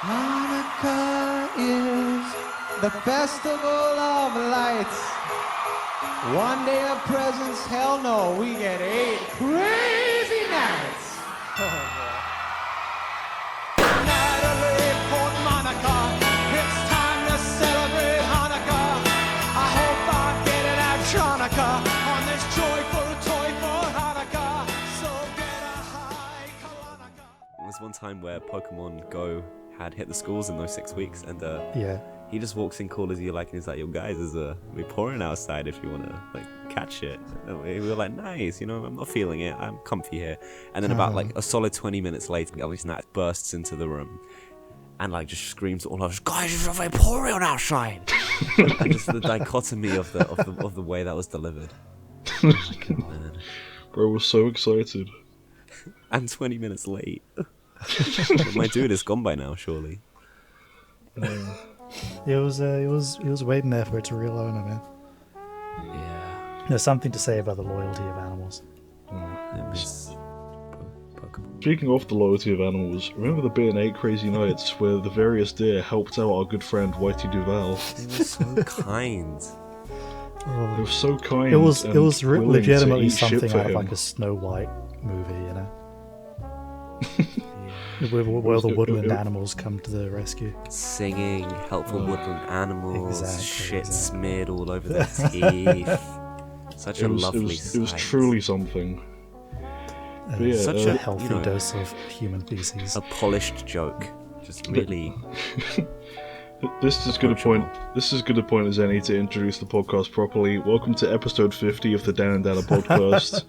Hanukkah is the festival of lights. One day of presents, hell no, we get 8 crazy nights. Natalie, Port Monica, it's time to celebrate Hanukkah. I hope I get an electronica on this joyful toy for Hanukkah. So get a high Hanukkah. There was one time where Pokemon Go had hit the schools in those 6 weeks, and Yeah. he just walks in cool as you like, and he's like, "Yo guys, we're pouring outside if you wanna like catch it." And we were like, "Nice, I'm not feeling it. I'm comfy here." And then about like a solid 20 minutes later, Gabby's Nat bursts into the room and like just screams at all of us, "Guys, it's pouring outside!" And just the dichotomy of the way that was delivered. Man. Bro was so excited. And 20 minutes late. My dude is gone by now, surely. He was waiting there for it to reel owner, man. Yeah. There's something to say about the loyalty of animals. I miss Pokemon. Speaking of the loyalty of animals, remember the bit in 8 Crazy Nights where the various deer helped out our good friend Whitey Duval? They were so kind. They were so kind. It was willing to legitimately eat shit something for out of him. like a Snow White movie, Yeah. where the woodland animals come to the rescue. Singing, helpful woodland animals, Exactly, shit exactly. smeared all over their teeth. Such a lovely sight. It was truly something. But yeah, Such a healthy dose of human feces. a polished joke. Just really. This is as good a point. This is as good a point as any to introduce the podcast properly. Welcome to episode 50 of the Dan and Dana podcast.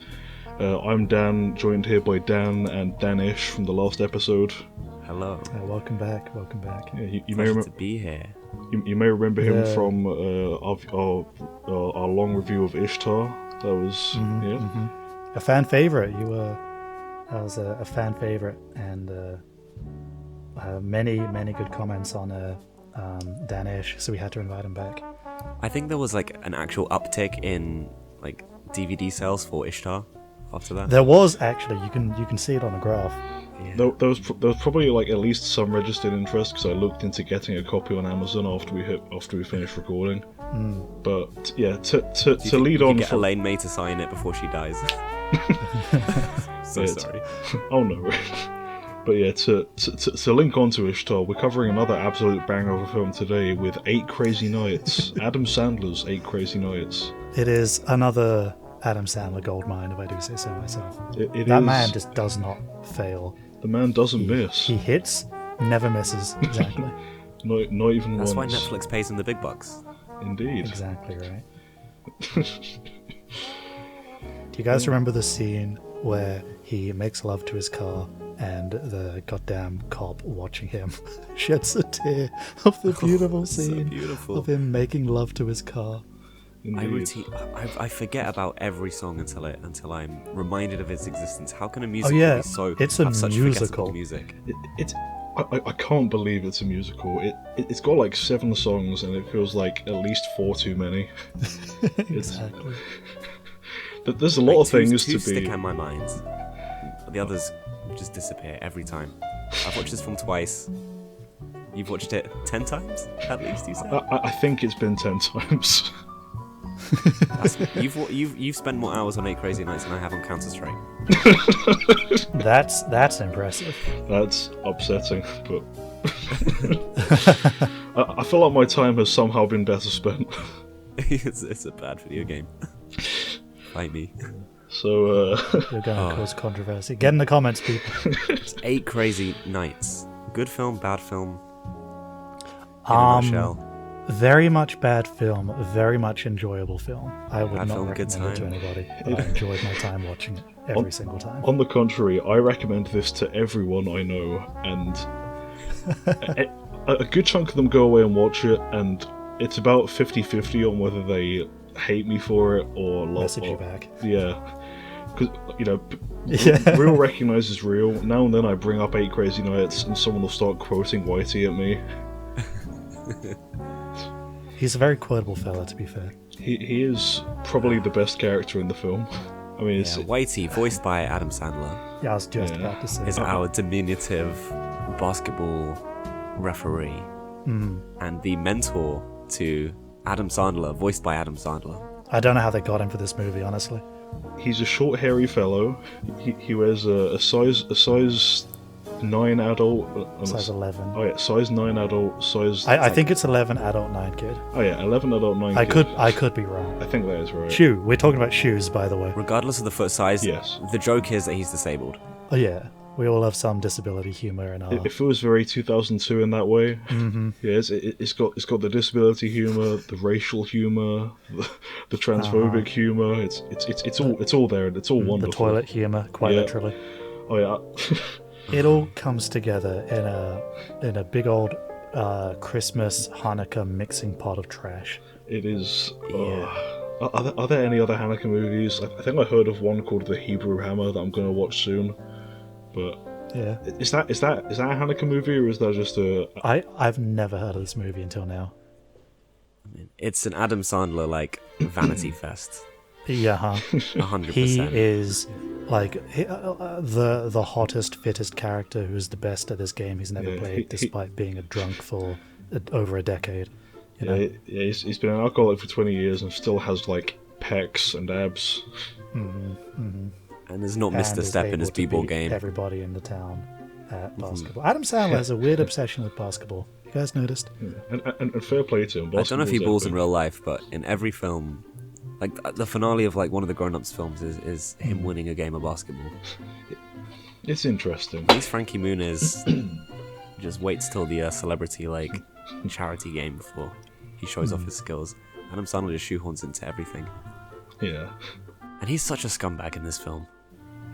I'm Dan, joined here by Dan and Danish from the last episode. Hello. Welcome back. Yeah, you may Pleasure remember. to be here. You may remember him Yeah. from our long review of Ishtar. That was A fan favorite. I was a fan favorite, and many good comments on Danish, so we had to invite him back. I think there was like an actual uptick in like DVD sales for Ishtar after that. There was actually, you can see it on the graph. Yeah. There was probably like at least some registered interest because I looked into getting a copy on Amazon after we finished recording. But yeah, to lead on get from Elaine May to sign it before she dies. So Yeah, sorry. oh no. But yeah, to link on to Ishtar, we're covering another absolute banger of a film today with 8 Crazy Nights. Adam Sandler's 8 Crazy Nights. It is another Adam Sandler goldmine, if I do say so myself. It That is- man just does not fail. The man doesn't miss. He hits, never misses. Exactly. Not even That's why once. Netflix pays him the big bucks. Indeed. Exactly right. Do you guys remember the scene where he makes love to his car and the goddamn cop watching him sheds a tear of the beautiful so scene beautiful. of him making love to his car? Indeed. I forget about every song until I'm reminded of its existence. How can a Oh musical yeah, be so it's a have such musical. forgettable music? I can't believe it's a musical. It's got like 7 songs and it feels like at least 4 too many. Exactly. But there's a lot of two things to stick be. in my mind. The others just disappear every time. I've watched this film twice. You've watched it 10 times at least. You said I think it's been 10 times. you've spent more hours on 8 Crazy Nights than I have on Counter Strike. That's impressive. That's upsetting, but I feel like my time has somehow been better spent. It's a bad video game. Fight me. So, You're going to cause controversy. Get in the comments, people. It's 8 Crazy Nights. Good film, bad film. In a nutshell. Very much bad film, very much enjoyable film. I would Bad not film, good recommend it to time. anybody, but I enjoyed my time watching it every single time. on the contrary, I recommend this to everyone I know, and a good chunk of them go away and watch it, and it's about 50-50 on whether they hate me for it or love Message you back. Yeah. Because, Yeah. real recognizes real. Now and then I bring up 8 Crazy Nights and someone will start quoting Whitey at me. He's a very quotable fella, to be fair. He is probably the best character in the film. I mean, it's Whitey, voiced by Adam Sandler, Yeah, I was just Yeah. about to say. is our diminutive basketball referee and the mentor to Adam Sandler, voiced by Adam Sandler. I don't know how they got him for this movie, honestly. He's a short, hairy fellow. He wears a size 9 adult. Size 11. Oh yeah, size 9 adult. Size. I think it's 11 adult, 9 kid. Oh yeah, 11 adult, 9 I kid. could be wrong. I think that is right. Shoe. We're talking about shoes, by the way. Regardless of the foot size, Yes. the joke is that he's disabled. Oh yeah, we all have some disability humor in our. It feels very 2002 in that way. Mm-hmm. Yeah, it's got the disability humor, the racial humor, the transphobic humor. It's all there, and it's all The wonderful. toilet humor, quite Yeah. literally. Oh yeah. It all comes together in a big old Christmas Hanukkah mixing pot of trash. It is. Yeah. Are there any other Hanukkah movies? I think I heard of one called The Hebrew Hammer that I'm going to watch soon. But Yeah, is that a Hanukkah movie, or is that just a? I've never heard of this movie until now. It's an Adam Sandler like vanity fest. Yeah, huh? 100%. He is like the hottest, fittest character who's the best at this game he's never Yeah, played, despite being a drunk for over a decade. You know? Yeah, he's been an alcoholic for 20 years and still has like pecs and abs. And has not And missed a is step in able his to b-ball beat game. everybody in the town at basketball. Adam Sandler has a weird obsession with basketball. You guys noticed? And fair play to him. I don't know if he Basketball's balls in epic. real life, but in every film, like the finale of like one of the Grown Ups films is him winning a game of basketball. It's interesting. At least Frankie Muniz just waits till the celebrity like charity game before he shows off his skills. Adam Sandler just shoehorns into everything, Yeah. and he's such a scumbag in this film.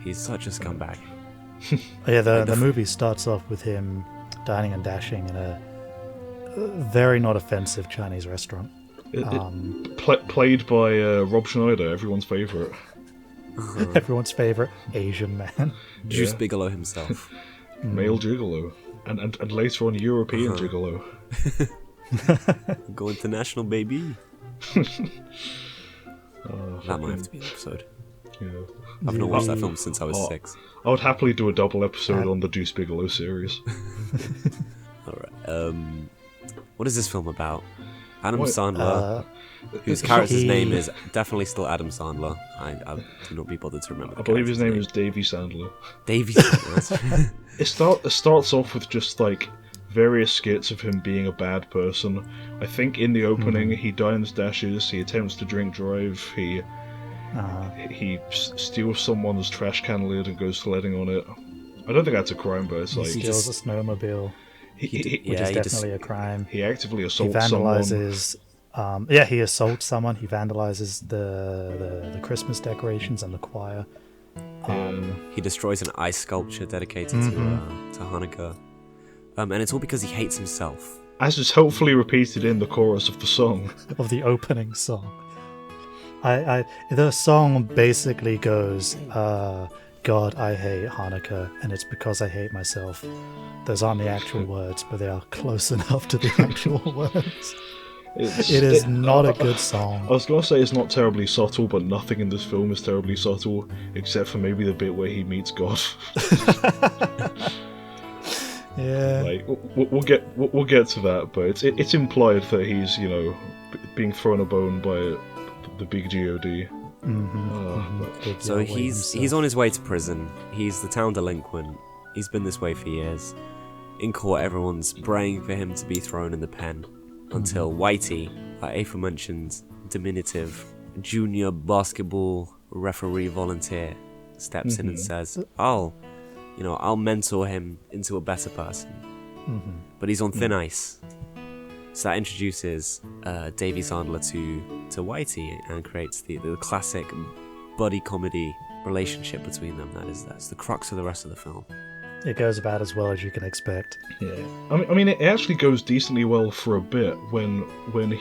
He's such a scumbag. Oh, yeah, the movie starts off with him dining and dashing in a very not offensive Chinese restaurant. Played by Rob Schneider, everyone's favorite. Everyone's favorite Asian man. Juice Yeah. Bigelow himself. Male gigolo. And later on European gigolo. Go international, baby. Oh, That might have to be an episode. yeah. I've not watched that film since I was 6. I would happily do a double episode on the Deuce Bigelow series. Alright, what is this film about? Adam What? Sandler, whose character's name is definitely still Adam Sandler. I do not be bothered to remember. I believe his name is Davy Sandler. Davy Sandler. It starts off with just like various skits of him being a bad person. I think in the opening he dines, dashes, he attempts to drink drive, he steals someone's trash can lid and goes sledding on it. I don't think that's a crime, but it's He like steals a snowmobile, he which is definitely a crime. he actively He assaults someone. vandalizes. He assaults someone. He vandalizes the Christmas decorations and the choir. He destroys an ice sculpture dedicated to Hanukkah. And it's all because he hates himself. As is helpfully repeated in the chorus of the song. Of the opening song. The song basically goes, God, I hate Hanukkah, and it's because I hate myself. Those aren't the actual words, but they are close enough to the actual words. It is not a good song. I was going to say it's not terribly subtle, but nothing in this film is terribly subtle, except for maybe the bit where he meets God. Yeah. Like we'll get to that, but it's implied that he's being thrown a bone by the big God. Big So Yahweh he's himself. on his way to prison. He's the town delinquent. He's been this way for years. In court, everyone's praying for him to be thrown in the pen until Whitey, that aforementioned diminutive junior basketball referee volunteer, steps in and says, I'll mentor him into a better person. But he's on thin ice. So that introduces Davy Sandler to Whitey and creates the classic buddy comedy relationship between them. That's the crux of the rest of the film. It goes about as well as you can expect. Yeah, I mean, it actually goes decently well for a bit when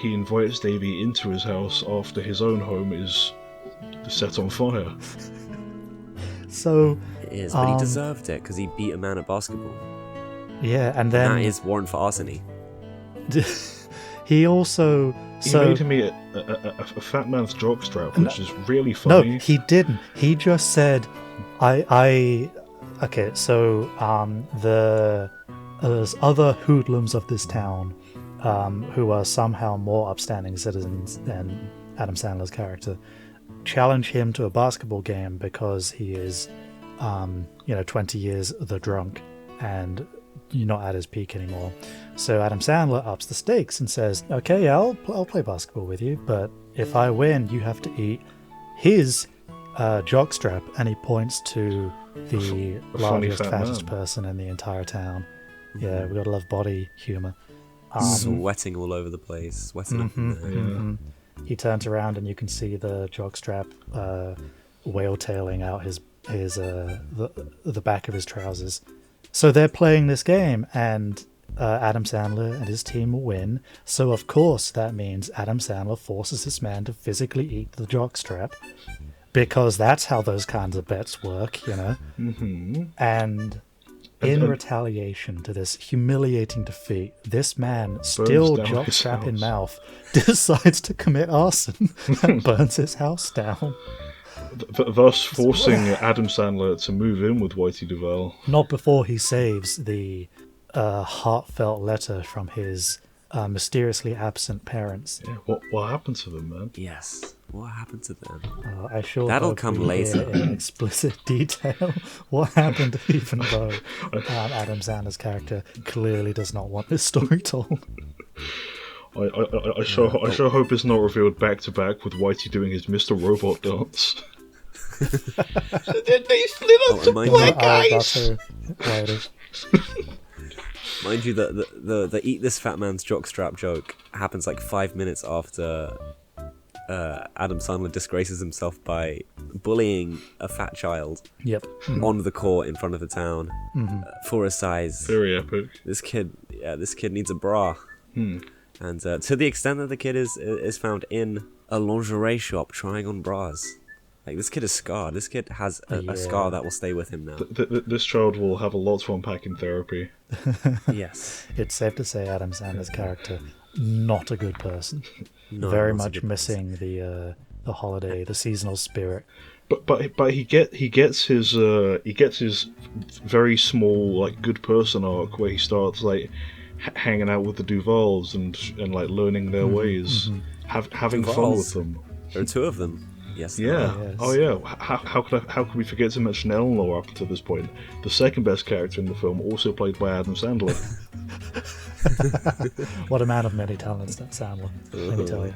he invites Davy into his house after his own home is set on fire. So It is, but he deserved it because he beat a man at basketball. yeah, and And then that is warrant for arson. he also He made him eat a fat man's jockstrap, which is really no, funny. he didn't. He just said, "I." Okay, so there's other hoodlums of this town who are somehow more upstanding citizens than Adam Sandler's character, challenge him to a basketball game because he is, 20 years the drunk and you're not at his peak anymore. So Adam Sandler ups the stakes and says, okay, I'll play basketball with you, but if I win, you have to eat his jockstrap, and he points to the largest, fattest person in the entire town. Yeah, we gotta love body humor. Sweating all over the place, sweating up in there. He turns around and you can see the jockstrap whale tailing out the back of his trousers. So they're playing this game, and Adam Sandler and his team will win. So of course that means Adam Sandler forces this man to physically eat the jockstrap, because that's how those kinds of bets work, And in retaliation to this humiliating defeat, this man, still jockstrap in mouth, decides to commit arson and burns his house down. Thus forcing Adam Sandler to move in with Whitey Duvall. Not before he saves the heartfelt letter from his mysteriously absent parents. Yeah, what happened to them, man? Yes, what happened to them? I sure That'll hope come we later. hear in explicit detail what happened, even though Adam Sandler's character clearly does not want this story told. I sure hope it's not revealed back to back with Whitey doing his Mr. Robot dance. Then they split up to black eyes. Mind you, the eat this fat man's jockstrap joke happens like 5 minutes after Adam Sandler disgraces himself by bullying a fat child on the court in front of the town for a size. Very epic. This kid needs a bra. And to the extent that the kid is found in a lingerie shop trying on bras. Like, this kid is scarred. This kid has a scar that will stay with him now. This child will have a lot to unpack in therapy. Yes. It's safe to say Adam Sandler's character, not a good person. No, Very not a much good missing the holiday, the seasonal spirit. But he gets his very small, like, good person arc where he starts like hanging out with the Duvals and like learning their ways, having fun with them. There are two of them. Yes. Yeah. Yes. Oh yeah. How could we forget to mention Eleanor up to this point? The second best character in the film, also played by Adam Sandler. What a man of many talents, that Sandler. Let me tell you.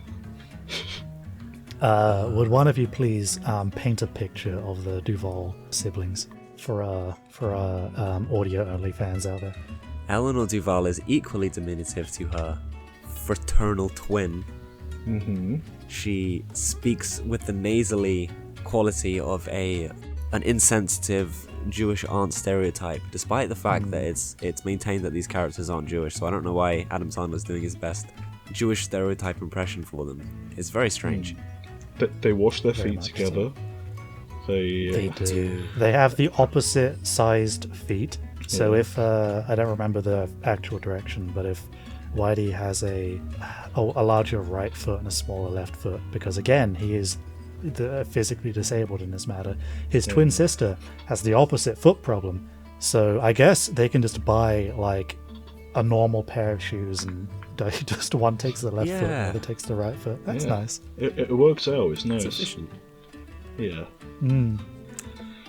Would one of you please paint a picture of the Duvall siblings for our audio-only fans out there? Eleanor Duval is equally diminutive to her fraternal twin. She speaks with the nasally quality of an insensitive Jewish aunt stereotype, despite the fact that it's maintained that these characters aren't Jewish. So I don't know why Adam Sandler's doing his best Jewish stereotype impression for them. It's very strange. They wash their Very feet much together. They do. They have the opposite sized feet. So if I don't remember the actual direction, but if Whitey has a larger right foot and a smaller left foot, because again he is physically disabled in this matter, his twin sister has the opposite foot problem. So I guess they can just buy like a normal pair of shoes and just one takes the left foot and the other takes the right foot. That's nice. It works out. It's nice. It's efficient. Yeah.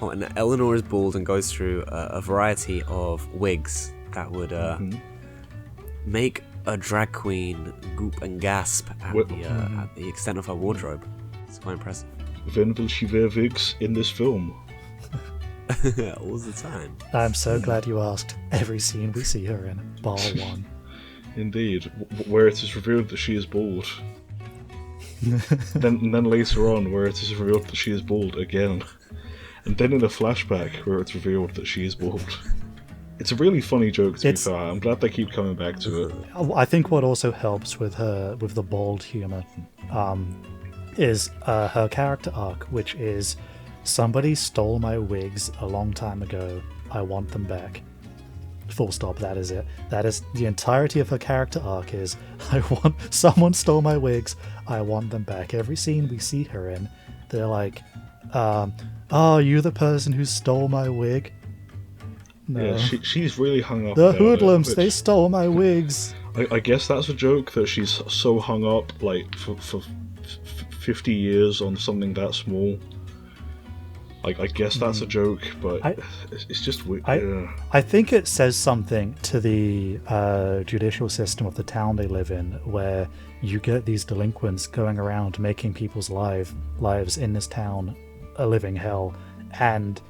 Oh, and Eleanor is bald and goes through a variety of wigs that would make a drag queen goop and gasp at the extent of her wardrobe. It's quite impressive. When will she wear wigs in this film? All the time. I'm so glad you asked. Every scene we see her in, bar one. Indeed, where it is revealed that she is bald. then later on, where it is revealed that she is bald again. And then in a flashback, where it's revealed that she is bald. It's a really funny joke, to be fair. I'm glad they keep coming back to it. I think what also helps with the bald humor, is her character arc, which is somebody stole my wigs a long time ago. I want them back. Full stop. That is it. That is the entirety of her character arc. Is someone stole my wigs. I want them back. Every scene we see her in, they're like, "Oh, you the person who stole my wig?" No. Yeah, she's really hung up The about hoodlums, it, they which stole my wigs. I guess that's a joke that she's so hung up, like, for 50 years on something that small. Like, I guess that's a joke, but it's just weird. I think it says something to the judicial system of the town they live in, where you get these delinquents going around making people's lives in this town a living hell, and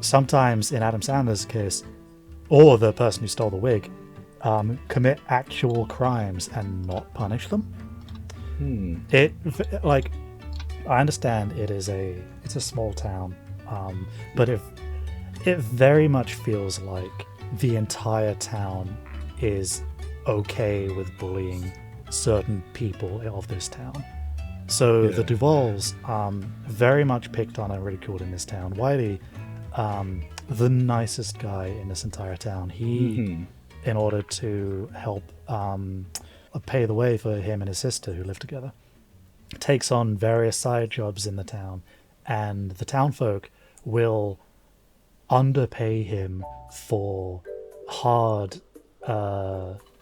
sometimes in Adam Sandler's case, or the person who stole the wig, commit actual crimes and not punish them. It, like, I understand it's a small town, but it very much feels like the entire town is okay with bullying certain people of this town. So the Duvalls very much picked on and ridiculed in this town. Whitey, the nicest guy in this entire town, he, in order to help pay the way for him and his sister who live together, takes on various side jobs in the town, and the townfolk will underpay him for hard,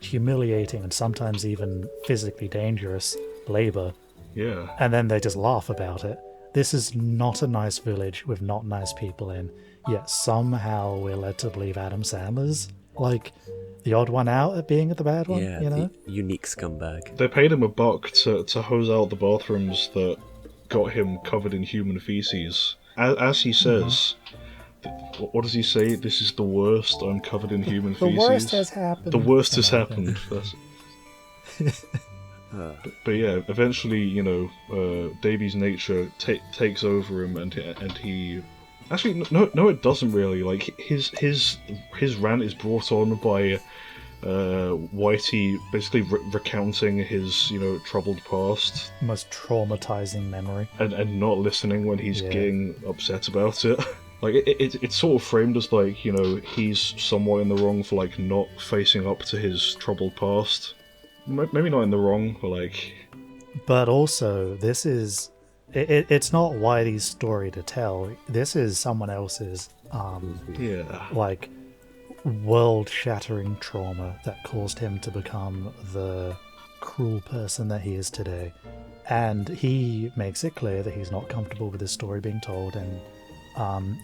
humiliating, and sometimes even physically dangerous labor. Yeah. And then they just laugh about it. This is not a nice village with not nice people in, yet somehow we're led to believe Adam Sandler's like the odd one out at being the bad one. Yeah, you know? the unique scumbag. They paid him $1 to hose out the bathrooms that got him covered in human feces. As he says, what does he say? This is the worst. I'm covered in human feces. The worst has happened. The worst has happened. But yeah, eventually, you know, Davy's nature takes over him, and he. Actually, no, it doesn't really. Like his rant is brought on by Whitey basically recounting his, you know, troubled past, Most traumatizing memory. and not listening when he's getting upset about it. Like it's sort of framed as like, you know, he's somewhat in the wrong for like not facing up to his troubled past. Maybe not in the wrong, but like. But also, this is it's not Whitey's story to tell. This is someone else's like world-shattering trauma that caused him to become the cruel person that he is today. And he makes it clear that he's not comfortable with his story being told, and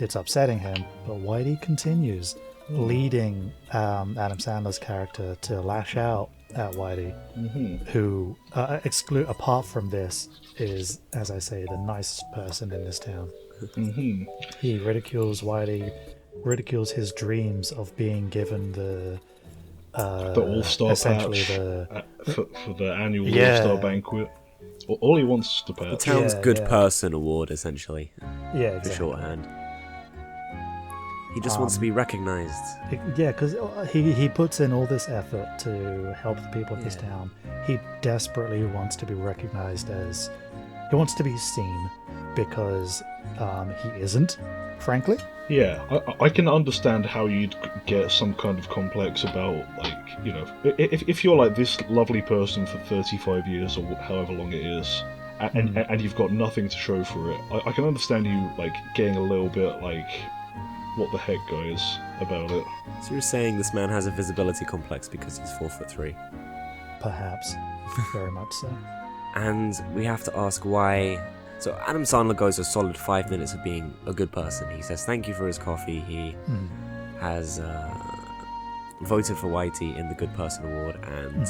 it's upsetting him. But Whitey continues, leading Adam Sandler's character to lash out at Whitey, who, apart from this, is, as I say, the nicest person in this town. He ridicules Whitey, ridicules his dreams of being given the All-Star essentially patch for the annual All-Star banquet. All he wants is the patch. The town's good person award, essentially. Yeah, For exactly. shorthand. He just wants to be recognised. Yeah, because he puts in all this effort to help the people of this town. He desperately wants to be recognized as... He wants to be seen, because he isn't, frankly. Yeah, I can understand how you'd get some kind of complex about, like, you know, if you're like this lovely person for 35 years or however long it is, and you've got nothing to show for it, I can understand you, like, getting a little bit, like, what the heck, guys, about it. So you're saying this man has a visibility complex because he's 4'3"? Perhaps. Very much so. And we have to ask why. So Adam Sandler goes a solid 5 minutes of being a good person. He says thank you for his coffee. He has voted for Whitey in the Good Person Award, and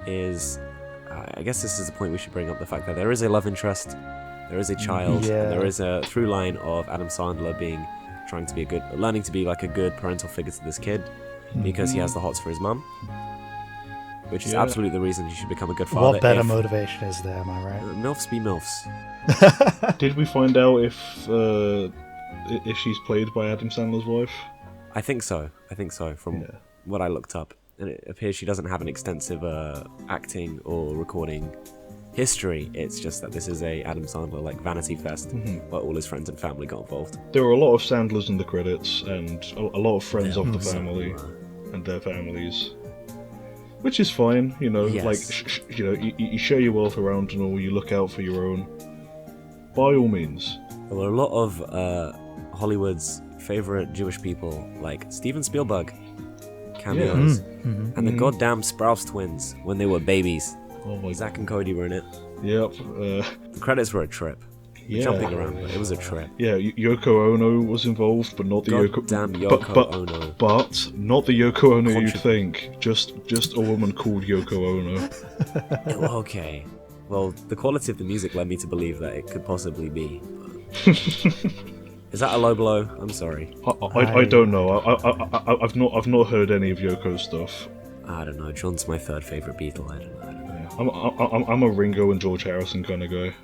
is... I guess this is the point we should bring up, the fact that there is a love interest, there is a child, and there is a through line of Adam Sandler trying to be learning to be like a good parental figure to this kid, because he has the hots for his mum, which is absolutely the reason he should become a good father. What better motivation is there, am I right? MILFs be MILFs. Did we find out if she's played by Adam Sandler's wife? I think so from what I looked up, and it appears she doesn't have an extensive acting or recording history. It's just that this is a Adam Sandler like vanity fest where all his friends and family got involved. There were a lot of Sandlers in the credits, and a lot of friends of the family and their families, which is fine, you know. Yes. Like you know, you share your wealth around and all. You look out for your own, by all means. There were a lot of Hollywood's favorite Jewish people like Steven Spielberg cameos, and the goddamn Sprouse twins when they were babies. Oh my Zach and Cody were in it. Yep. The credits were a trip. We're jumping around, but it was a trip. Yeah, Yoko Ono was involved, but not the Goddamn Yoko Ono. But not the Yoko Ono you'd think. Just a woman called Yoko Ono. Okay. Well, the quality of the music led me to believe that it could possibly be. Is that a low blow? I'm sorry. I don't know. I've not heard any of Yoko's stuff. I don't know. John's my third favorite Beatle. I don't know. Yeah. I'm a Ringo and George Harrison kind of guy.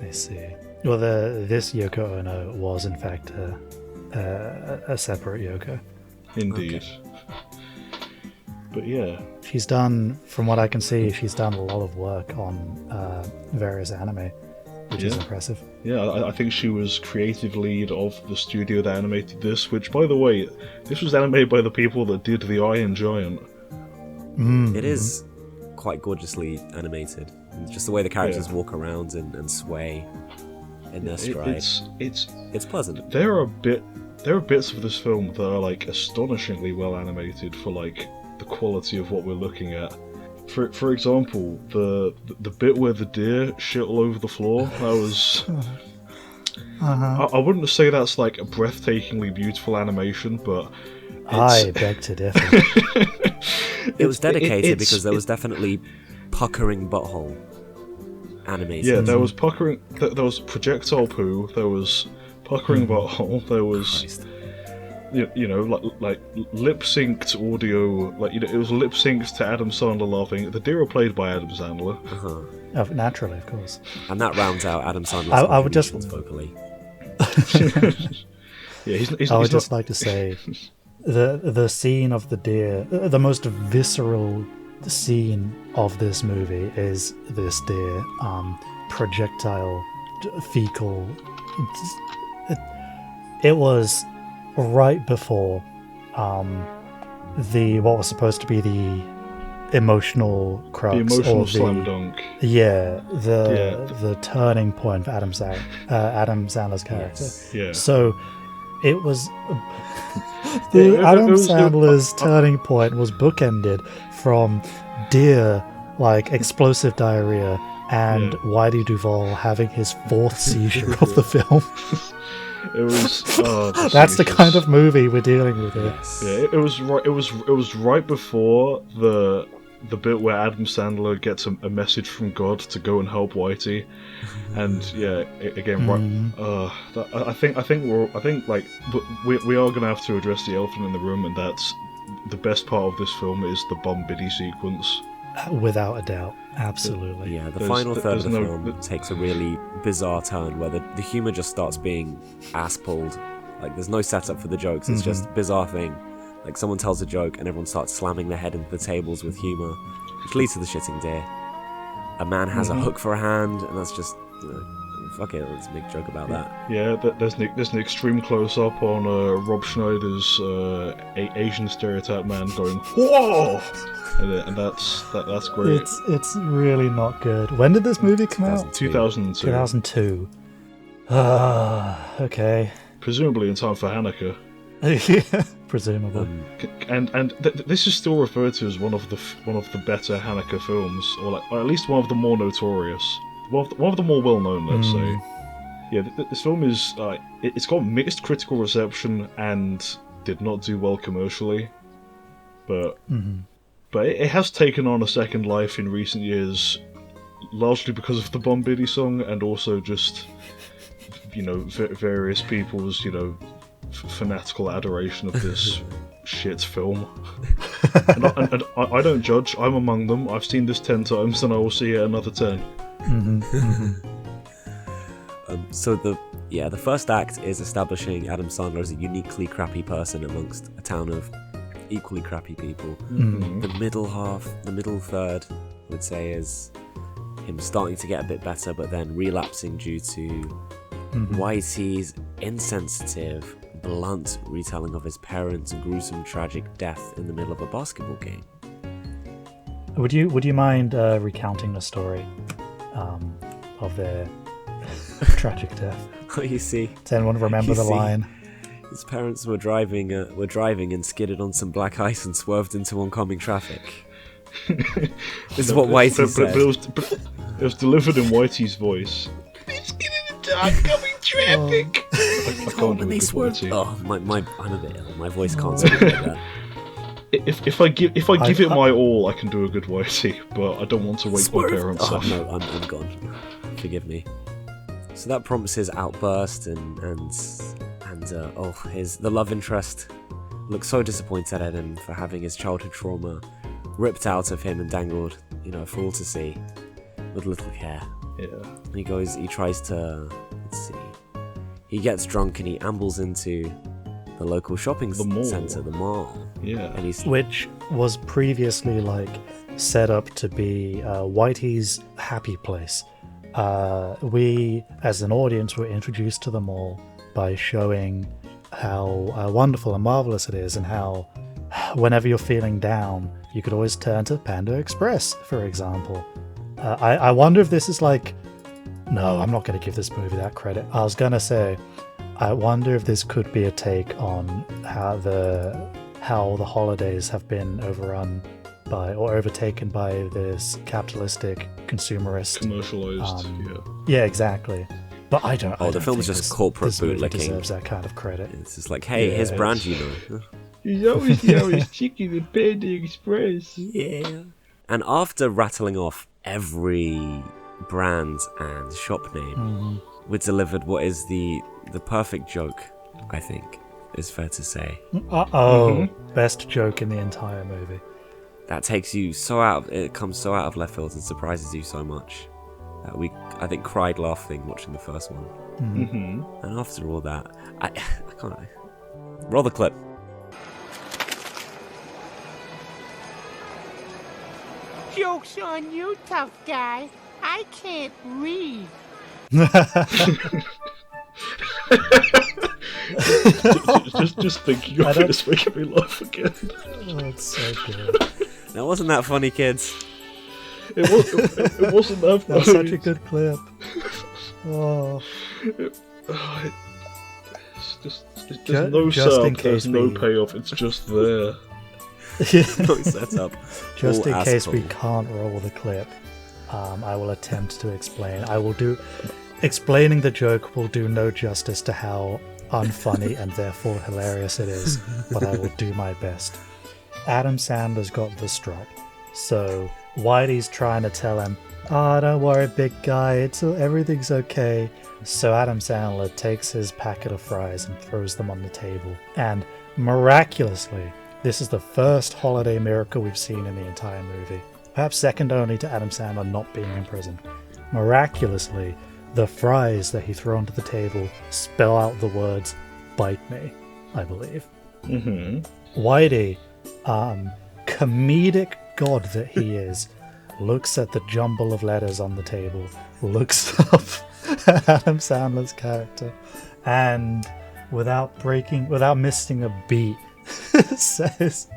I see. Well, this Yoko Ono was in fact a separate Yoko. Indeed. Okay. But yeah. She's done, from what I can see, she's done a lot of work on various anime, which is impressive. Yeah, I think she was creative lead of the studio that animated this, which, by the way, this was animated by the people that did The Iron Giant. It is quite gorgeously animated. Just the way the characters walk around and sway in their stride. It's pleasant. There are bits of this film that are like astonishingly well animated for like the quality of what we're looking at. For example, the bit where the deer shit all over the floor, that was... I wouldn't say that's like a breathtakingly beautiful animation, but... I beg to differ. It was dedicated because there was definitely puckering butthole animated. Yeah, there was puckering... There was projectile poo, there was puckering butthole, there was... Christ. You know, like lip-synced audio, like, you know, it was lip-synced to Adam Sandler laughing. The deer are played by Adam Sandler. Oh, naturally, of course. And that rounds out Adam Sandler's I would just vocally. Yeah, I would just like to say, the scene of the deer, the most visceral scene of this movie is this deer, projectile, fecal. It was right before what was supposed to be the emotional crux, the emotional or slam dunk. Yeah, the turning point for Adam Sandler's character. Yes. Yeah. So it was Adam Sandler's turning point was bookended from deer, like explosive diarrhea, and Whitey Duvall having his fourth seizure of the film. It was. That's the kind of movie we're dealing with here. Yes. Yeah, it was right. It was right before the bit where Adam Sandler gets a message from God to go and help Whitey, and I think like we are gonna have to address the elephant in the room, and that's the best part of this film is the bum biddy sequence. Without a doubt, absolutely. Yeah, the final third of the film takes a really bizarre turn where the humour just starts being ass-pulled. Like, there's no setup for the jokes, it's just a bizarre thing. Like, someone tells a joke and everyone starts slamming their head into the tables with humour, which leads to the shitting deer. A man has a hook for a hand, and that's just, you know, fuck it, let's make a joke about that. Yeah, there's an extreme close-up on Rob Schneider's Asian stereotype man going, whoa! And that's great. It's really not good. When did this movie come out? 2002. 2002. Okay. Presumably in time for Hanukkah. Yeah, presumably. And this is still referred to as one of the better Hanukkah films, or at least one of the more notorious, one of the more well known, let's say. Yeah, this film is it's got mixed critical reception and did not do well commercially, but it has taken on a second life in recent years, largely because of the Bum Biddy song, and also just, you know, various people's, you know, fanatical adoration of this shit film. and I don't judge, I'm among them. I've seen this 10 times and I will see it another 10. So the first act is establishing Adam Sandler as a uniquely crappy person amongst a town of equally crappy people. The middle third, I would say, is him starting to get a bit better, but then relapsing due to Whitey's insensitive, blunt retelling of his parents' gruesome, tragic death in the middle of a basketball game. Would you mind recounting the story of their tragic death? Oh, you see. Does anyone remember the line? His parents were driving and skidded on some black ice and swerved into oncoming traffic. This is what Whitey said. It was delivered in Whitey's voice. It's getting into oncoming traffic. I can't do a good Whitey. Oh, I'm a bit ill. My voice can't speak like that. If I give it my all, I can do a good Whitey, but I don't want to wake my parents up. No, I'm gone. Forgive me. So that prompts his outburst, and the love interest looks so disappointed at him for having his childhood trauma ripped out of him and dangled, for all to see, with little care. Yeah. He tries to, he gets drunk and he ambles into the local shopping centre, the mall. Yeah. And Which was previously set up to be Whitey's happy place. We, as an audience, were introduced to the mall by showing how wonderful and marvelous it is, and how whenever you're feeling down, you could always turn to Panda Express, for example. I wonder if this is no, I'm not going to give this movie that credit. I was going to say, I wonder if this could be a take on how the holidays have been overrun by or overtaken by this capitalistic consumerist commercialized. Yeah, exactly. But I don't. The film is just corporate bootlicking. Deserves that kind of credit. It's just hey, his brand, He's always chicken and Panda Express. Yeah. And after rattling off every brand and shop name, we delivered what is the perfect joke, I think, is fair to say. Best joke in the entire movie. That takes you it comes so out of left field and surprises you so much that we, I think, cried laughing watching the first one. And after all that, I can't. Roll the clip. Joke's on you, tough guy. I can't read. just thinking of it is making me laugh again. Oh, it's so good. Now, wasn't that funny, kids? It wasn't that funny. That's such a good clip. Oh. There's no setup, there's no payoff, it's just there. No setup. Just in case we can't roll the clip, I will attempt to explain. Explaining the joke will do no justice to how unfunny and therefore hilarious it is, but I will do my best. Adam Sandler's got the strop, so Whitey's trying to tell him, don't worry, big guy, everything's okay. So Adam Sandler takes his packet of fries and throws them on the table, and miraculously, this is the first holiday miracle we've seen in the entire movie, perhaps second only to Adam Sandler not being in prison. Miraculously, the fries that he threw onto the table spell out the words, "Bite me," I believe. Whitey, comedic god that he is, looks at the jumble of letters on the table, looks up at Adam Sandler's character, and without missing a beat, says,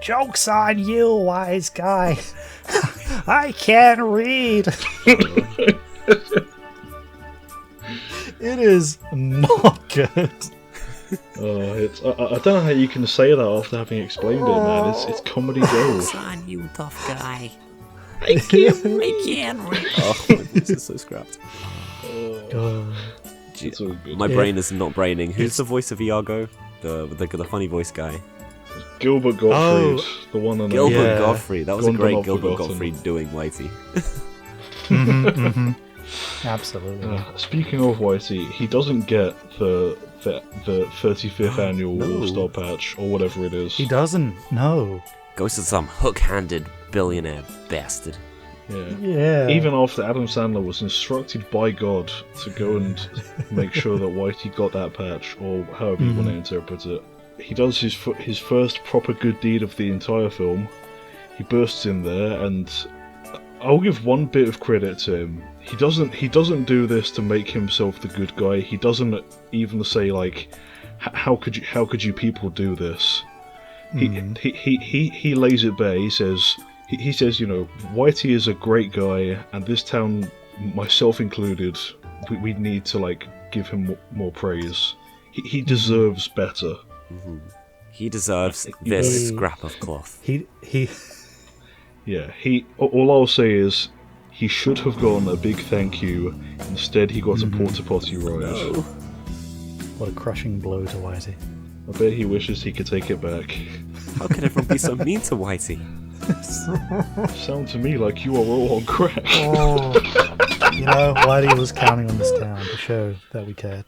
"Joke's on you, wise guy. I can't read." It is not good. I don't know how you can say that after having explained it, man. It's comedy gold. Joke's on you, tough guy. I can't read. Oh, my voice is so scrapped. It's all good. My brain is not braining. Who's the voice of Iago? The funny voice guy. Gilbert Gottfried, the one and only. Gilbert Gottfried. That was a great Gilbert forgotten. Gottfried doing Whitey. Absolutely. Speaking of Whitey, he doesn't get the 35th annual Star Patch or whatever it is. He doesn't. No. Goes to some hook-handed billionaire bastard. Yeah. Even after Adam Sandler was instructed by God to go and make sure that Whitey got that patch, or however you want to interpret it, he does his first proper good deed of the entire film. He bursts in there, and I'll give one bit of credit to him. He doesn't do this to make himself the good guy. He doesn't even say like, how could you people do this? He lays it bare. He says, Whitey is a great guy, and this town, myself included, we need to like give him more praise. he deserves better. He deserves this scrap of cloth. He Yeah, all I'll say is he should have gotten a big thank you. Instead, he got a porta potty ride. what a crushing blow to Whitey. I bet he wishes he could take it back. How can everyone be so mean to Whitey? Sound to me like you are all on crack. Oh, you know, Whitey was counting on this town to show that we cared.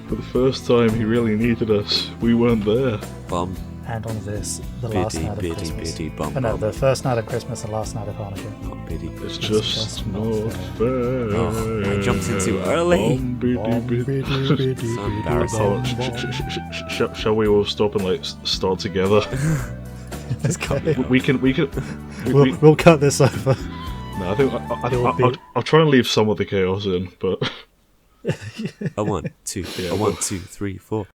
For the first time he really needed us, we weren't there. Bum. And on this, the last Biddy, night of biddy, Christmas. biddy, bum, Oh, no, bum. the first night of Christmas and last night of Hanukkah. Bum, biddy. It's just not fair. Oh, I jumped in too early. So embarrassing. Shall we all stop and like start together? Let's go. we can. We'll cut this over. No, I think I'll try and leave some of the chaos in, but A 1, 2, Yeah, a 1, 2, 3, 4.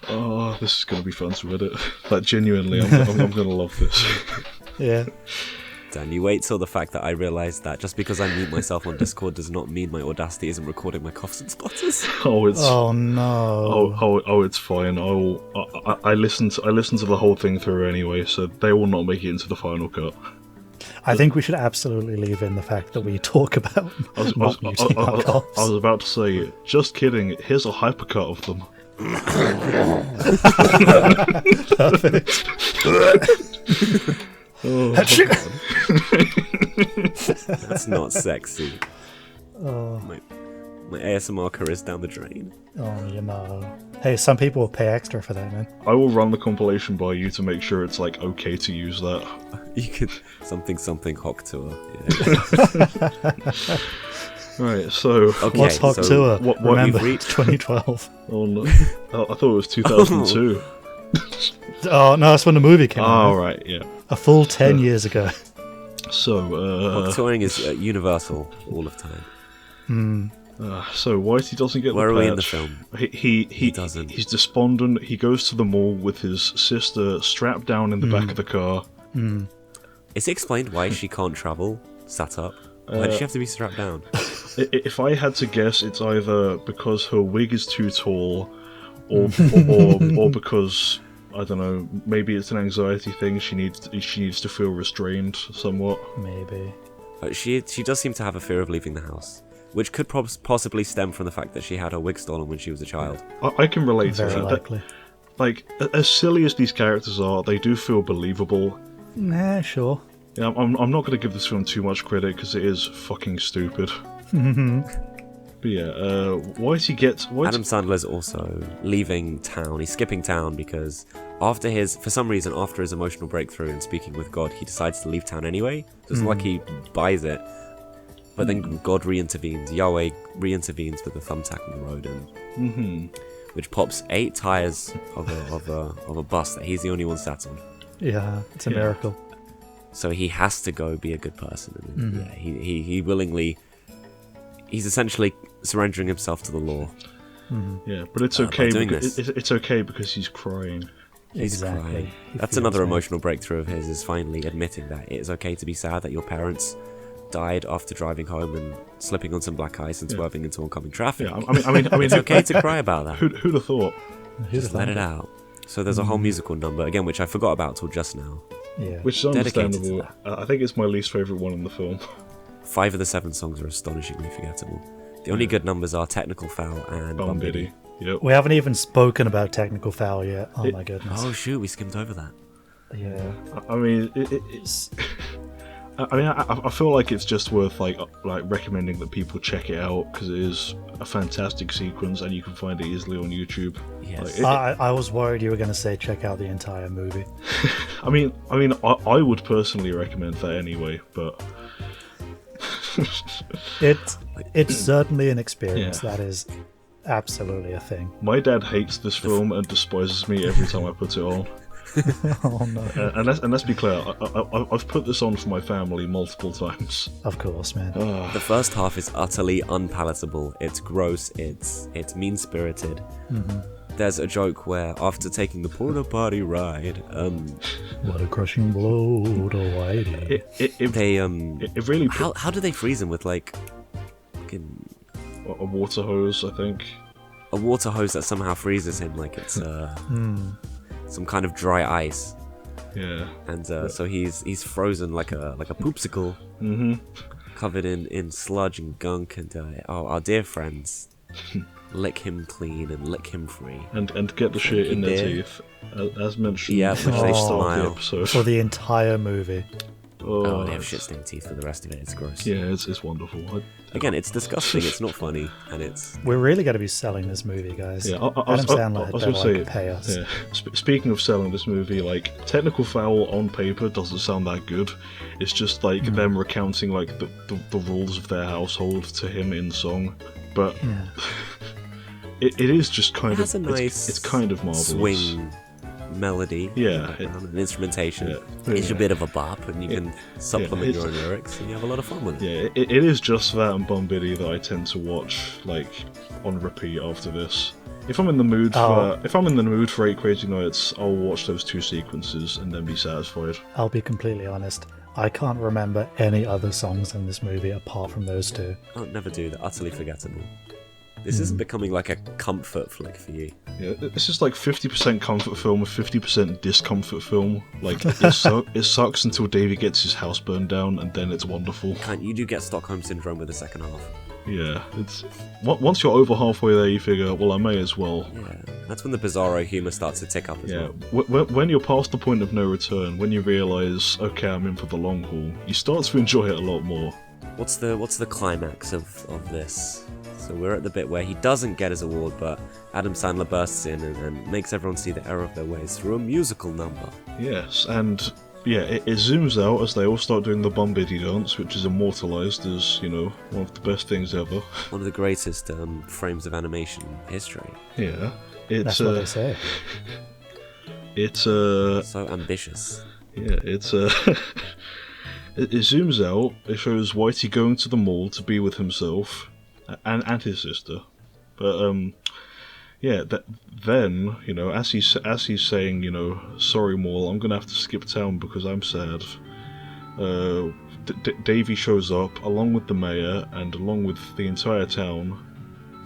oh, this is gonna be fun to edit. Like genuinely, I'm gonna love this. Yeah. Dan, you wait till the fact that I realise that just because I mute myself on Discord does not mean my Audacity isn't recording my coughs and splutters. Oh, it's Oh no. oh, it's fine. I listened to the whole thing through anyway, so they will not make it into the final cut. I think we should absolutely leave in the fact that we talk about not muting our coughs. I was about to say, just kidding. Here's a hypercut of them. Perfect. Oh, That's not sexy. Oh, My ASMR career is down the drain. oh, you know. Hey, some people will pay extra for that, man. I will run the compilation by you to make sure it's like okay to use that. You could something Hawk Tour. Yeah. Right, so Okay, What's Hawk so Tour? what Remember, we've reached- 2012. oh, no. I thought it was 2002. Oh, no, that's when the movie came out. Oh, right, yeah. A full 10 years ago. So, Hawk touring is universal all of time. so Whitey doesn't get Where the are we in the patch. film? He doesn't. He's despondent. He goes to the mall with his sister strapped down in the back of the car. Is it explained why she can't travel sat up? Why does she have to be strapped down? If I had to guess, it's either because her wig is too tall, or because I don't know. Maybe it's an anxiety thing. She needs to feel restrained somewhat. Maybe. She does seem to have a fear of leaving the house, which could possibly stem from the fact that she had her wig stolen when she was a child. I can relate to Very that. likely. Like, as silly as these characters are, they do feel believable. Nah, sure. Yeah, I'm not going to give this film too much credit because it is fucking stupid. But yeah, Adam Sandler's also leaving town. He's skipping town because after his emotional breakthrough and speaking with God, he decides to leave town anyway. So it's like he buys it, but then God re-intervenes. Yahweh re-intervenes with a thumbtack on the road, and which pops 8 tires of a bus that he's the only one sat on. Yeah, it's a miracle. So he has to go be a good person. And yeah, he willingly. He's essentially surrendering himself to the law. Yeah, but it's okay because it's okay because he's crying. He's Exactly. crying. He That's feels another it. emotional breakthrough of his, is finally admitting that it is okay to be sad that your parents died after driving home and slipping on some black ice and swerving into oncoming traffic. Yeah, I mean, It's okay to cry about that. Who'd have thought? Just let it out. So there's a whole musical number, again, which I forgot about till just now. Yeah. Which is Dedicated to understandable. I think it's my least favorite one in the film. 5 of the 7 songs are astonishingly forgettable. The only good numbers are Technical Foul and Bum Biddy. Yep. We haven't even spoken about Technical Foul yet. Oh my goodness. Oh shoot, we skimmed over that. Yeah. I mean, it's. I mean, I feel like it's just worth like recommending that people check it out because it is a fantastic sequence and you can find it easily on YouTube. Yes. Like, I was worried you were going to say check out the entire movie. I mean, I would personally recommend that anyway, but It's certainly an experience Yeah. that is absolutely a thing. my dad hates this film and despises me every time I put it on. Oh no. And let's be clear, I've put this on for my family multiple times. Of course, man. The first half is utterly unpalatable. It's gross. It's mean-spirited. there's a joke where after taking the porta potty ride, What a crushing blow to Whitey. It really how do they freeze him with like fucking a water hose, I think. a water hose that somehow freezes him like it's some kind of dry ice, Yeah. and so he's frozen like a poopsicle, covered in sludge and gunk, and our dear friends lick him clean and lick him free. And get the shit in their dear. teeth, as mentioned. Yeah, which at they the start of the smile. episode. For the entire movie. Oh, they have shit-stained teeth for the rest of it. It's gross. Yeah, it's wonderful. Again, it's disgusting. It's not funny, and it's We're really going to be selling this movie, guys. Yeah, Adam Sandler had better gonna pay us. Yeah. Speaking of selling this movie, like, technical foul on paper doesn't sound that good. It's just like them recounting like the rules of their household to him in song, but it is just kind it has of a nice it's kind of marvelous. swing melody, Yeah, and instrumentation. yeah. It's Yeah. a bit of a bop, and you can supplement it's- your own lyrics, and you have a lot of fun with it. Yeah, it is just that and Bum Biddy that I tend to watch like on repeat after this. If I'm in the mood for 8 Crazy Nights, I'll watch those 2 sequences and then be satisfied. I'll be completely honest. I can't remember any other songs in this movie apart from those 2. I'll never do that. Utterly forgettable. This isn't becoming like a comfort flick for you. Yeah, this is like 50% comfort film with 50% discomfort film. Like, it sucks until Davey gets his house burned down, and then it's wonderful. You do get Stockholm Syndrome with the second half. Yeah, it's once you're over halfway there, you figure, well, I may as well. Yeah, that's when the bizarro humour starts to tick up as Yeah, well. when you're past the point of no return, when you realise, okay, I'm in for the long haul, you start to enjoy it a lot more. What's the climax of this? So we're at the bit where he doesn't get his award, but Adam Sandler bursts in and makes everyone see the error of their ways through a musical number. Yes, and yeah, it zooms out as they all start doing the Bum Biddy dance, which is immortalised as, you know, one of the best things ever. One of the greatest frames of animation in history. Yeah, it's That's what they say. it's So ambitious. yeah, it's it zooms out. It shows Whitey going to the mall to be with himself and his sister, but yeah. Then, you know, as he's saying, you know, sorry, mall, I'm gonna have to skip town because I'm sad. Davey shows up along with the mayor and along with the entire town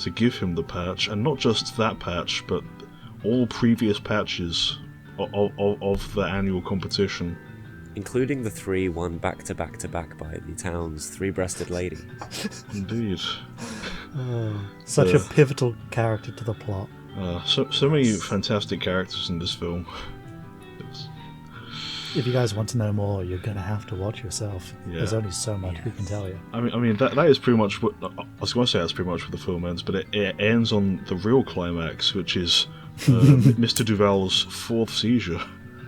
to give him the patch, and not just that patch, but all previous patches of the annual competition. Including the 3 won back to back by the town's 3-breasted lady. Indeed. Such a pivotal character to the plot. So many fantastic characters in this film. If you guys want to know more, you're going to have to watch yourself. Yeah. There's only so much we can tell you. I mean that is pretty much what I was going to say. That's pretty much where the film ends, but it ends on the real climax, which is Mr. Duval's 4th seizure.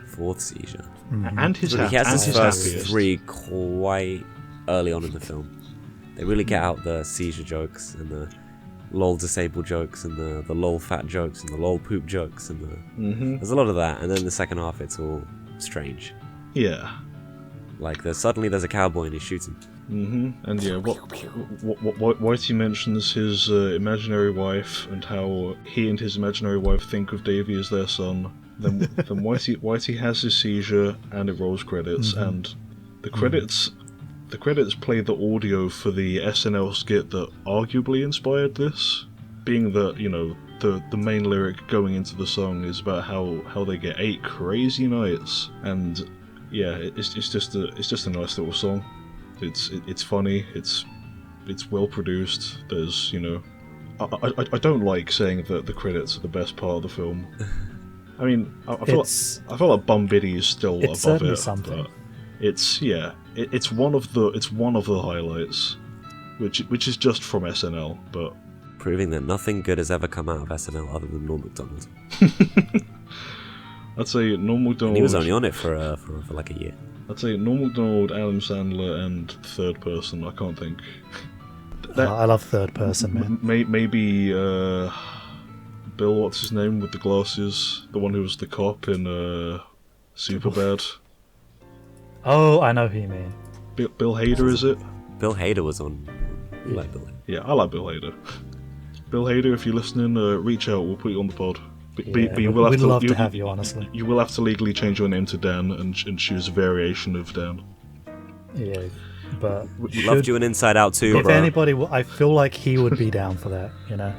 4th seizure. And his He has his first happiest. 3 quite early on in the film. They really get out the seizure jokes and the lol disabled jokes and the lol fat jokes and the lol poop jokes and there's a lot of that. And then the second half, it's all strange. Yeah. Like suddenly there's a cowboy and he's shooting. And yeah, what Whitey mentions his imaginary wife and how he and his imaginary wife think of Davy as their son. Then Whitey has his seizure and it rolls credits, and the credits play the audio for the SNL skit that arguably inspired this, being that, you know, the main lyric going into the song is about how they get 8 crazy nights, and yeah, it's just a nice little song. It's funny, it's well produced. There's, you know, I don't like saying that the credits are the best part of the film. I mean, I feel like Bum Biddy is still above certainly it, something. but it's one of the highlights, which is just from SNL, but Proving that nothing good has ever come out of SNL other than Norm Macdonald. I'd say Norm Macdonald. And he was only on it for like a year. I'd say Norm Macdonald, Adam Sandler, and Third Person. I can't think. I love third person, man. Maybe Bill, what's his name with the glasses? The one who was the cop in Superbad. Oh, I know who you mean. Bill Hader, is it? Bill Hader was on. We like Bill Hader. Yeah, I like Bill Hader. Bill Hader, if you're listening, reach out. We'll put you on the pod. Yeah, you will have we'd to, love to have you, honestly. You will have to legally change your name to Dan and choose a variation of Dan. Yeah, but Loved you in Inside Out too, if bro. anybody, I feel like he would be down for that. You know,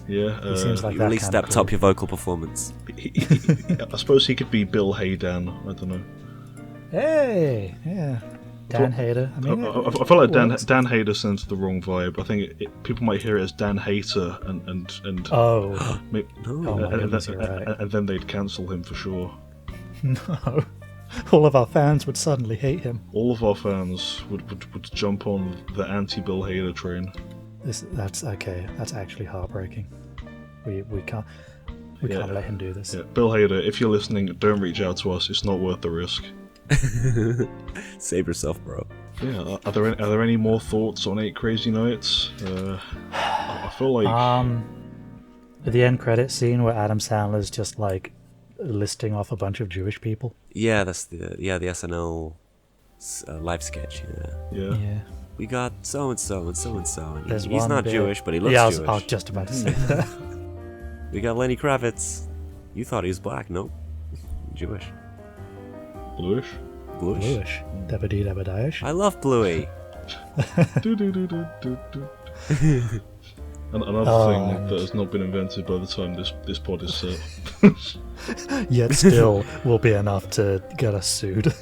Yeah, he seems like You that really kind stepped of up your vocal performance. I suppose he could be Bill Haydan. I don't know. Hey, yeah, Dan Hader. I mean, I feel like Dan works. Hader sends the wrong vibe. I think people might hear it as Dan Hater and Oh, ma- oh my goodness, you're right. and then they'd cancel him for sure. No, all of our fans would suddenly hate him. All of our fans would jump on the anti-Bill Hader train. That's okay. That's actually heartbreaking. We can't let him do this. Yeah, Bill Hader, if you're listening, don't reach out to us. It's not worth the risk. Save yourself, bro. Yeah, are there any more thoughts on 8 Crazy Nights? I feel like The end credit scene where Adam Sandler's just like listing off a bunch of Jewish people. Yeah, that's the SNL live sketch. Yeah. yeah. We got so and so and so and so. And There's he's one not bit- Jewish, but he looks yeah, I Jewish. was just about to say that. We got Lenny Kravitz. You thought he was black? Nope. Jewish. Bluish. Bluish. Bluish. Dabba-dee dabba-daish. I love Bluey. And another thing that has not been invented by the time this pod is set. Yet still will be enough to get us sued.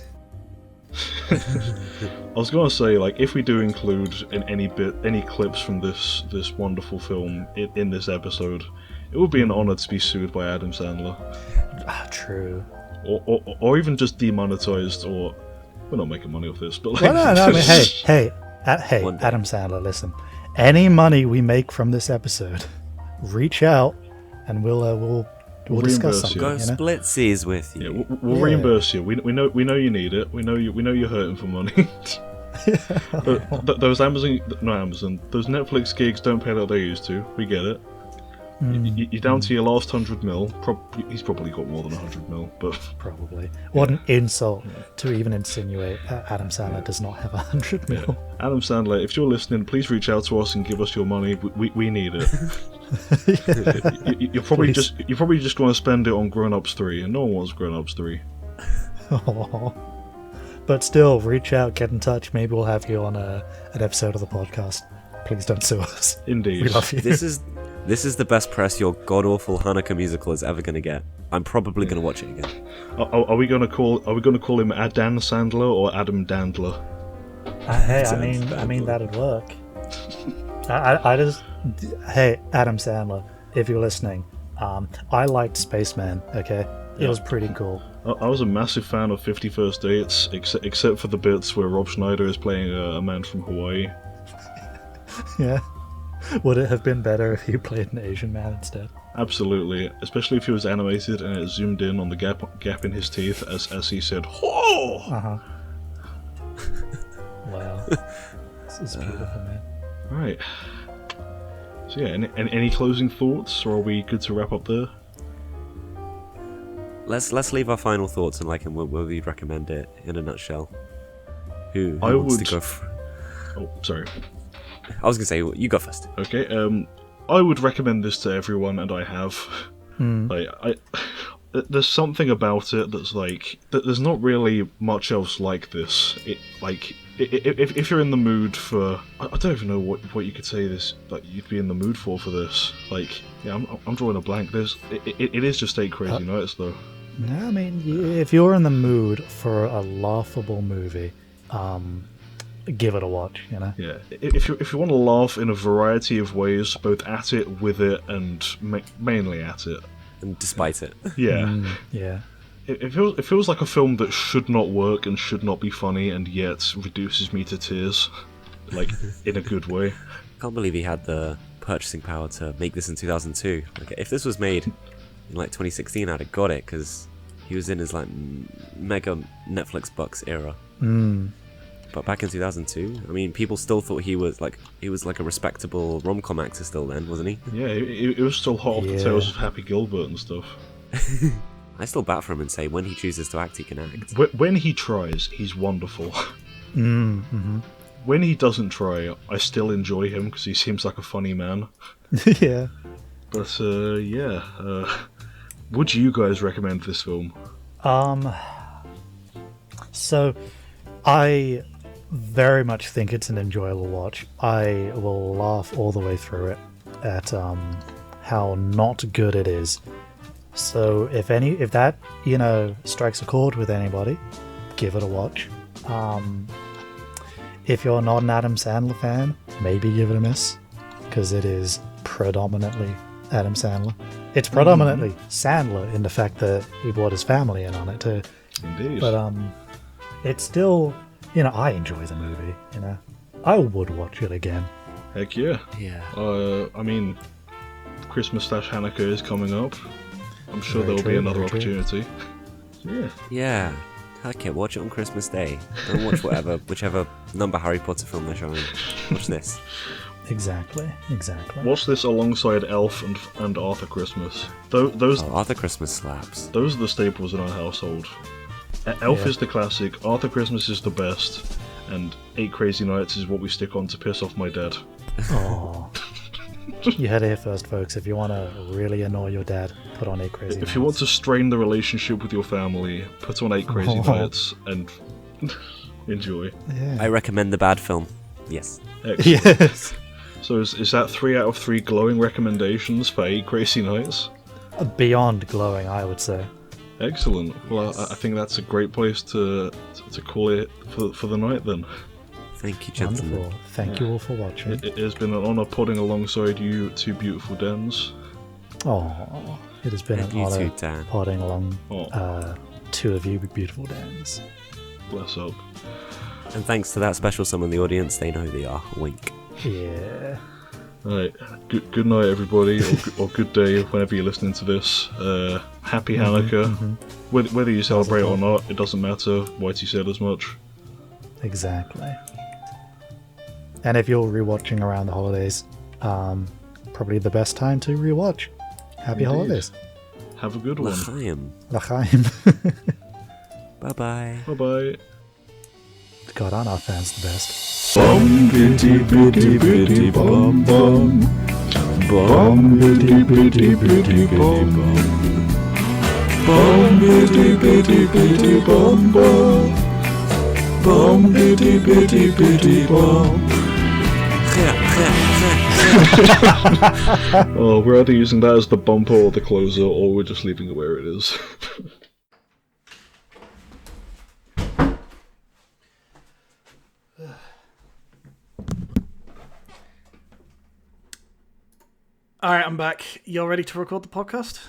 I was gonna say, like, if we do include any clips from this wonderful film in this episode, it would be an honor to be sued by Adam Sandler, True. or even just demonetized. Or we're not making money off this, but like, Well, no, I mean, hey, One day. Adam Sandler, listen. Any money we make from this episode, reach out, and we'll discuss reimburse you. something. Go You know? splitsies with yeah, you. we'll Yeah. reimburse you. We know you need it. We know you're hurting for money. Those those Netflix gigs don't pay like they used to. We get it. You're down to your last 100 mil. He's probably got more than 100 mil, but Probably. What an insult to even insinuate that Adam Sandler does not have 100 mil. Adam Sandler, if you're listening, please reach out to us and give us your money. We need it. You're probably Please. just going to spend it on Grown Ups 3, and no one wants Grown Ups 3. Aw. But still, reach out, get in touch. Maybe we'll have you on an episode of the podcast. Please don't sue us. Indeed. We love you. This is the best press your god awful Hanukkah musical is ever gonna get. I'm probably gonna watch it again. Are we going to call him Adam Sandler or Adam Dandler? Hey, Sounds I mean bad, that'd work. Hey, Adam Sandler, if you're listening, I liked Spaceman. Okay, it was pretty cool. I was a massive fan of 50 First Dates, except for the bits where Rob Schneider is playing a man from Hawaii. Yeah. Would it have been better if you played an Asian man instead? Absolutely, especially if he was animated and it zoomed in on the gap in his teeth as he said, "Whoa!" Uh-huh. Wow. This is beautiful, man. Right. So yeah, any closing thoughts, or are we good to wrap up there? Let's leave our final thoughts and will we recommend it in a nutshell? Who I wants would- to go? Oh, sorry. I was gonna say you go first. Okay. I would recommend this to everyone, and I have. There's something about it that's like there's not really much else like this. If you're in the mood for, I don't even know what you could say this that you'd be in the mood for this. Like, yeah, I'm drawing a blank. It is just 8 Crazy Nights though. No, I mean, if you're in the mood for a laughable movie, give it a watch, you know? Yeah, if you want to laugh in a variety of ways, both at it, with it, and mainly at it. And despite it, Yeah. Yeah. It feels like a film that should not work and should not be funny, and yet reduces me to tears, like in a good way. can't believe he had the purchasing power to make this in 2002. Like, if this was made in like 2016, I'd have got it because he was in his like mega Netflix bucks era. But back in 2002, I mean, people still thought he was like a respectable rom-com actor still then, wasn't he? Yeah, it was still hot off the Yeah. tails of Happy Gilbert and stuff. I still bat for him and say when he chooses to act, he can act. When he tries, he's wonderful. Mm-hmm. When he doesn't try, I still enjoy him because he seems like a funny man. Yeah. But yeah, Would you guys recommend this film? So I very much think it's an enjoyable watch. I will laugh all the way through it at how not good it is. So if that strikes a chord with anybody, give it a watch. If you're not an Adam Sandler fan, maybe give it a miss, because it is predominantly Adam Sandler. It's predominantly Sandler in the fact that he brought his family in on it too. Indeed. But it's still, I enjoy the movie. I would watch it again. Heck yeah. Yeah. I mean, Christmas/Hanukkah is coming up. I'm sure Very there'll true, be another very true. opportunity. Yeah. Yeah. Heck it, watch it on Christmas Day. Don't watch whichever number Harry Potter film they're showing. Watch this. Exactly. Watch this alongside Elf and Arthur Christmas. Those Arthur Christmas slaps. Those are the staples in our household. Elf Yeah. is the classic, Arthur Christmas is the best, and 8 Crazy Nights is what we stick on to piss off my dad. Oh. You heard it here first, folks. If you want to really annoy your dad, put on 8 Crazy If you want to strain the relationship with your family, put on 8 Crazy Nights and enjoy. Yeah. I recommend the bad film. Yes. Excellent. Yes. So is that 3 out of 3 glowing recommendations for 8 Crazy Nights? Beyond glowing, I would say. Excellent. Well, I think that's a great place to call it for the night then. Thank you, gentlemen. Wonderful. Thank you all for watching. It has been an honour podding alongside you two beautiful dens. Oh, it has been And an you honor too, Dan. podding along Oh. 2 of you beautiful dens. Bless up. And thanks to that special someone in the audience, they know who they are. Wink. Yeah. Alright, good night everybody, or good day whenever you're listening to this. Happy Hanukkah. Whether you celebrate or not, it doesn't matter. Whitey said as much. Exactly. And if you're rewatching around the holidays, probably the best time to rewatch. Happy Indeed. holidays. Have a good one. L'chaim. L'chaim. Bye-bye. Bye bye. God, aren't our fans the best? Bum bitty bitty bitty bum bum. Bum bitty bitty bitty bum bum. Bum bitty bitty bitty bum bum. Bum bitty bitty bitty bum. Oh, we're either using that as the bumper or the closer, or we're just leaving it where it is. All right, I'm back. Y'all ready to record the podcast?